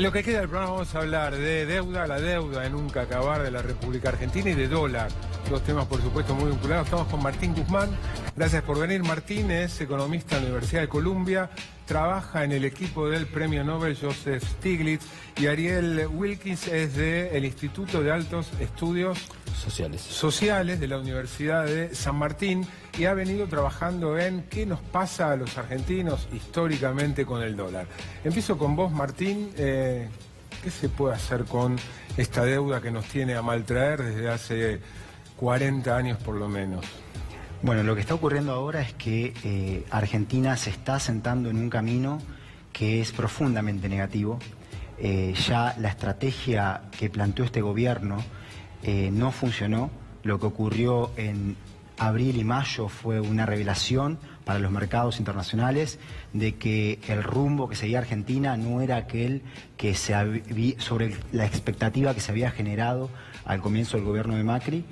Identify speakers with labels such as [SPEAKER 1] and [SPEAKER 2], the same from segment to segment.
[SPEAKER 1] En lo que queda del programa vamos a hablar de deuda, la deuda en nunca acabar de la República Argentina, y de dólar. Dos temas, por supuesto, muy vinculados. Estamos con Martín Guzmán. Gracias por venir. Martín es economista de la Universidad de Columbia, trabaja en el equipo del Premio Nobel Joseph Stiglitz, y Ariel Wilkins es del Instituto de Altos Estudios Sociales de la Universidad de San Martín, y ha venido trabajando en qué nos pasa a los argentinos históricamente con el dólar. Empiezo con vos, Martín. ¿Qué se puede hacer con esta deuda que nos tiene a maltraer desde hace 40 años por lo menos?
[SPEAKER 2] Bueno, lo que está ocurriendo ahora es que Argentina se está sentando en un camino que es profundamente negativo. Ya la estrategia que planteó este gobierno no funcionó. Lo que ocurrió en abril y mayo fue una revelación para los mercados internacionales de que el rumbo que seguía Argentina no era aquel que sobre la expectativa que se había generado al comienzo del gobierno de Macri.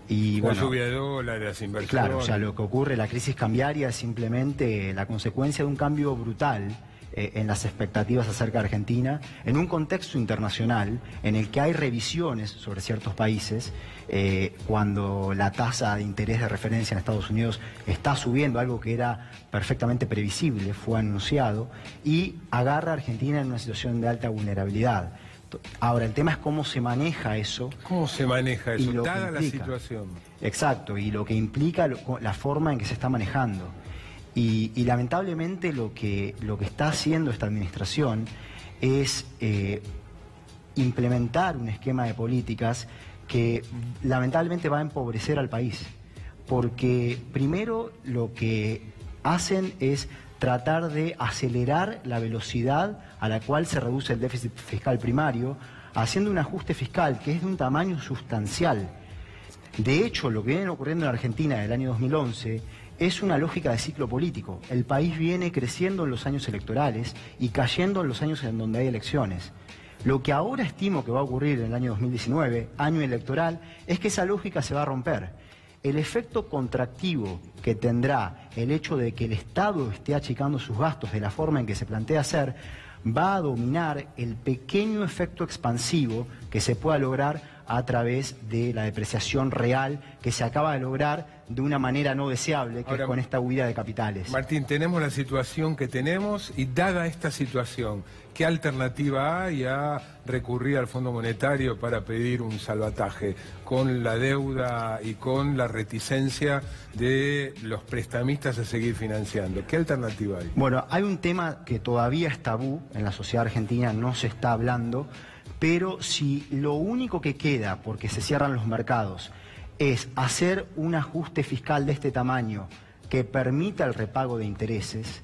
[SPEAKER 2] Y
[SPEAKER 1] la lluvia de dólares, inversiones.
[SPEAKER 2] Claro, o sea, lo que ocurre, la crisis cambiaria es simplemente la consecuencia de un cambio brutal en las expectativas acerca de Argentina, en un contexto internacional en el que hay revisiones sobre ciertos países, cuando la tasa de interés de referencia en Estados Unidos está subiendo, algo que era perfectamente previsible, fue anunciado, y agarra a Argentina en una situación de alta vulnerabilidad. Ahora, el tema es cómo se maneja eso.
[SPEAKER 1] ¿Cómo se maneja eso, dada la situación?
[SPEAKER 2] Exacto, y lo que implica la forma en que se está manejando. Y lamentablemente lo que está haciendo esta administración es implementar un esquema de políticas que lamentablemente va a empobrecer al país. Porque primero lo que hacen es tratar de acelerar la velocidad a la cual se reduce el déficit fiscal primario, haciendo un ajuste fiscal que es de un tamaño sustancial. De hecho, lo que viene ocurriendo en Argentina del año 2011 es una lógica de ciclo político. El país viene creciendo en los años electorales y cayendo en los años en donde hay elecciones. Lo que ahora estimo que va a ocurrir en el año 2019, año electoral, es que esa lógica se va a romper. El efecto contractivo que tendrá el hecho de que el Estado esté achicando sus gastos de la forma en que se plantea hacer, va a dominar el pequeño efecto expansivo que se pueda lograr a través de la depreciación real que se acaba de lograr de una manera no deseable, que ahora, es con esta huida de capitales.
[SPEAKER 1] Martín, tenemos la situación que tenemos, y dada esta situación, ¿qué alternativa hay a recurrir al Fondo Monetario para pedir un salvataje con la deuda y con la reticencia de los prestamistas a seguir financiando? ¿Qué alternativa hay?
[SPEAKER 2] Bueno, hay un tema que todavía es tabú en la sociedad argentina, no se está hablando, pero si lo único que queda, porque se cierran los mercados, es hacer un ajuste fiscal de este tamaño que permita el repago de intereses,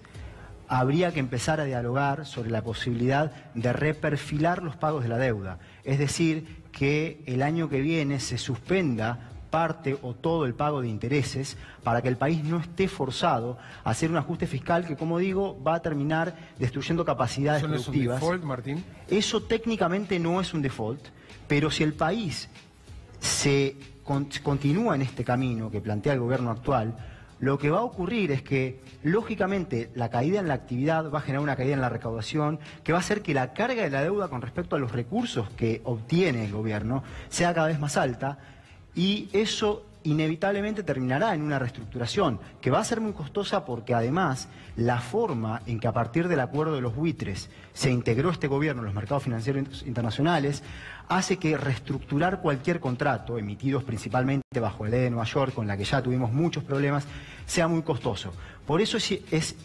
[SPEAKER 2] habría que empezar a dialogar sobre la posibilidad de reperfilar los pagos de la deuda. Es decir, que el año que viene se suspenda parte o todo el pago de intereses para que el país no esté forzado a hacer un ajuste fiscal que, como digo, va a terminar destruyendo capacidades productivas.
[SPEAKER 1] ¿Eso no es un default, Martín?
[SPEAKER 2] Eso técnicamente no es un default, pero si el país se continúa en este camino que plantea el gobierno actual, lo que va a ocurrir es que, lógicamente, la caída en la actividad va a generar una caída en la recaudación, que va a hacer que la carga de la deuda con respecto a los recursos que obtiene el gobierno sea cada vez más alta, y eso inevitablemente terminará en una reestructuración que va a ser muy costosa, porque además la forma en que a partir del acuerdo de los buitres se integró este gobierno en los mercados financieros internacionales hace que reestructurar cualquier contrato, emitidos principalmente bajo la ley de Nueva York, con la que ya tuvimos muchos problemas, sea muy costoso. Por eso es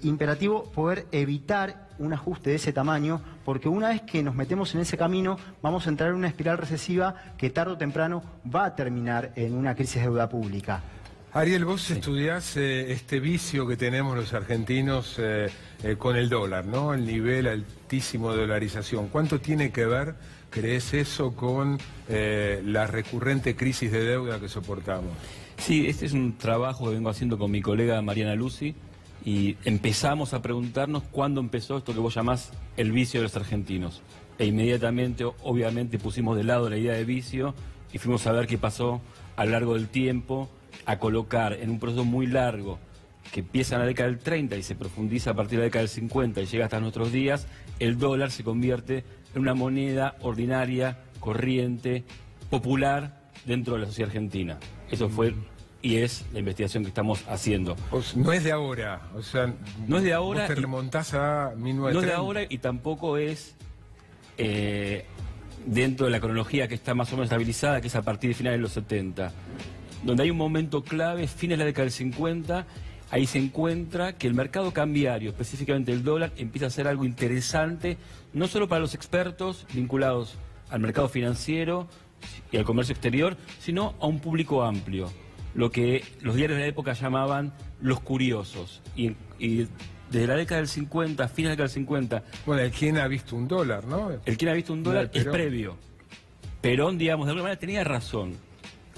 [SPEAKER 2] imperativo poder evitar un ajuste de ese tamaño, porque una vez que nos metemos en ese camino vamos a entrar en una espiral recesiva que tarde o temprano va a terminar en una crisis de deuda pública.
[SPEAKER 1] Ariel, vos estudiás este vicio que tenemos los argentinos con el dólar, ¿no? El nivel altísimo de dolarización. ¿Cuánto tiene que ver, crees eso, con la recurrente crisis de deuda que soportamos?
[SPEAKER 3] Sí, este es un trabajo que vengo haciendo con mi colega Mariana Lucy, y empezamos a preguntarnos cuándo empezó esto que vos llamás el vicio de los argentinos. E inmediatamente, obviamente, pusimos de lado la idea de vicio y fuimos a ver qué pasó a lo largo del tiempo, a colocar en un proceso muy largo que empieza en la década del 30 y se profundiza a partir de la década del 50 y llega hasta nuestros días, el dólar se convierte en una moneda ordinaria, corriente, popular dentro de la sociedad argentina. Eso fue y es la investigación que estamos haciendo.
[SPEAKER 1] No es de ahora, o sea,
[SPEAKER 3] no es de ahora.
[SPEAKER 1] Vos te remontás a 1930.
[SPEAKER 3] No es de ahora y tampoco es dentro de la cronología que está más o menos estabilizada, que es a partir de finales de los 70, donde hay un momento clave, fines de la década del 50, ahí se encuentra que el mercado cambiario, específicamente el dólar, empieza a ser algo interesante, no solo para los expertos vinculados al mercado financiero y al comercio exterior, sino a un público amplio, lo que los diarios de la época llamaban los curiosos. Y desde la década del 50, fines de la década del 50...
[SPEAKER 1] Bueno, el quien ha visto un dólar, ¿no?
[SPEAKER 3] El quien ha visto un dólar es previo. Perón, digamos, de alguna manera tenía razón.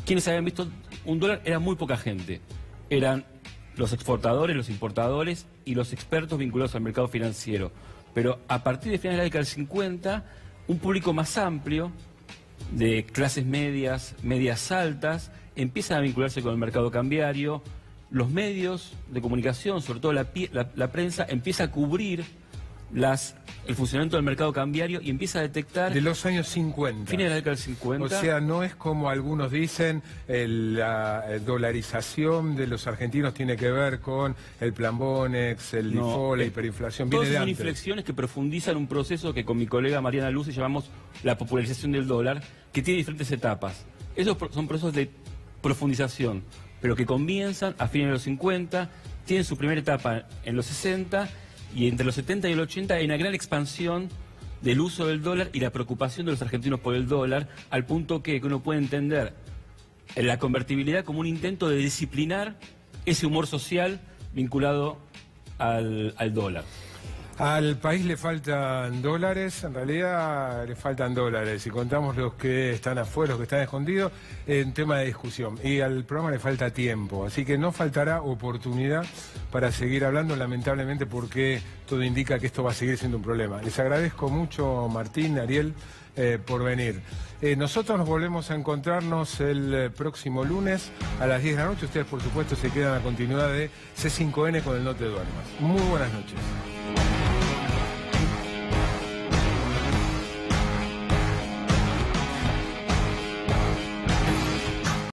[SPEAKER 3] Quienes habían visto un dólar era muy poca gente. Eran los exportadores, los importadores y los expertos vinculados al mercado financiero. Pero a partir de finales de la década del 50, un público más amplio, de clases medias, medias altas, empiezan a vincularse con el mercado cambiario. Los medios de comunicación, sobre todo la prensa, empieza a cubrir el funcionamiento del mercado cambiario y empieza a detectar...
[SPEAKER 1] De los años 50.
[SPEAKER 3] Fines de la década del 50.
[SPEAKER 1] O sea, no es como algunos dicen, la dolarización de los argentinos tiene que ver con el plan Bonex, el default, la hiperinflación.
[SPEAKER 3] Todas
[SPEAKER 1] viene de
[SPEAKER 3] son
[SPEAKER 1] antes.
[SPEAKER 3] inflexiones que profundizan un proceso que con mi colega Mariana Lucy llamamos la popularización del dólar, que tiene diferentes etapas. Esos son procesos de profundización, pero que comienzan a fines de los 50, tienen su primera etapa en los 60, y entre los 70 y el 80 hay una gran expansión del uso del dólar y la preocupación de los argentinos por el dólar, al punto que uno puede entender la convertibilidad como un intento de disciplinar ese humor social vinculado al dólar.
[SPEAKER 1] Al país le faltan dólares, en realidad le faltan dólares, si contamos los que están afuera, los que están escondidos, en tema de discusión. Y al programa le falta tiempo, así que no faltará oportunidad para seguir hablando, lamentablemente, porque todo indica que esto va a seguir siendo un problema. Les agradezco mucho, Martín, Ariel, por venir. Nosotros nos volvemos a encontrarnos el próximo lunes a las 10 de la noche. Ustedes, por supuesto, se quedan a continuidad de C5N con el No Te Duermas. Muy buenas noches.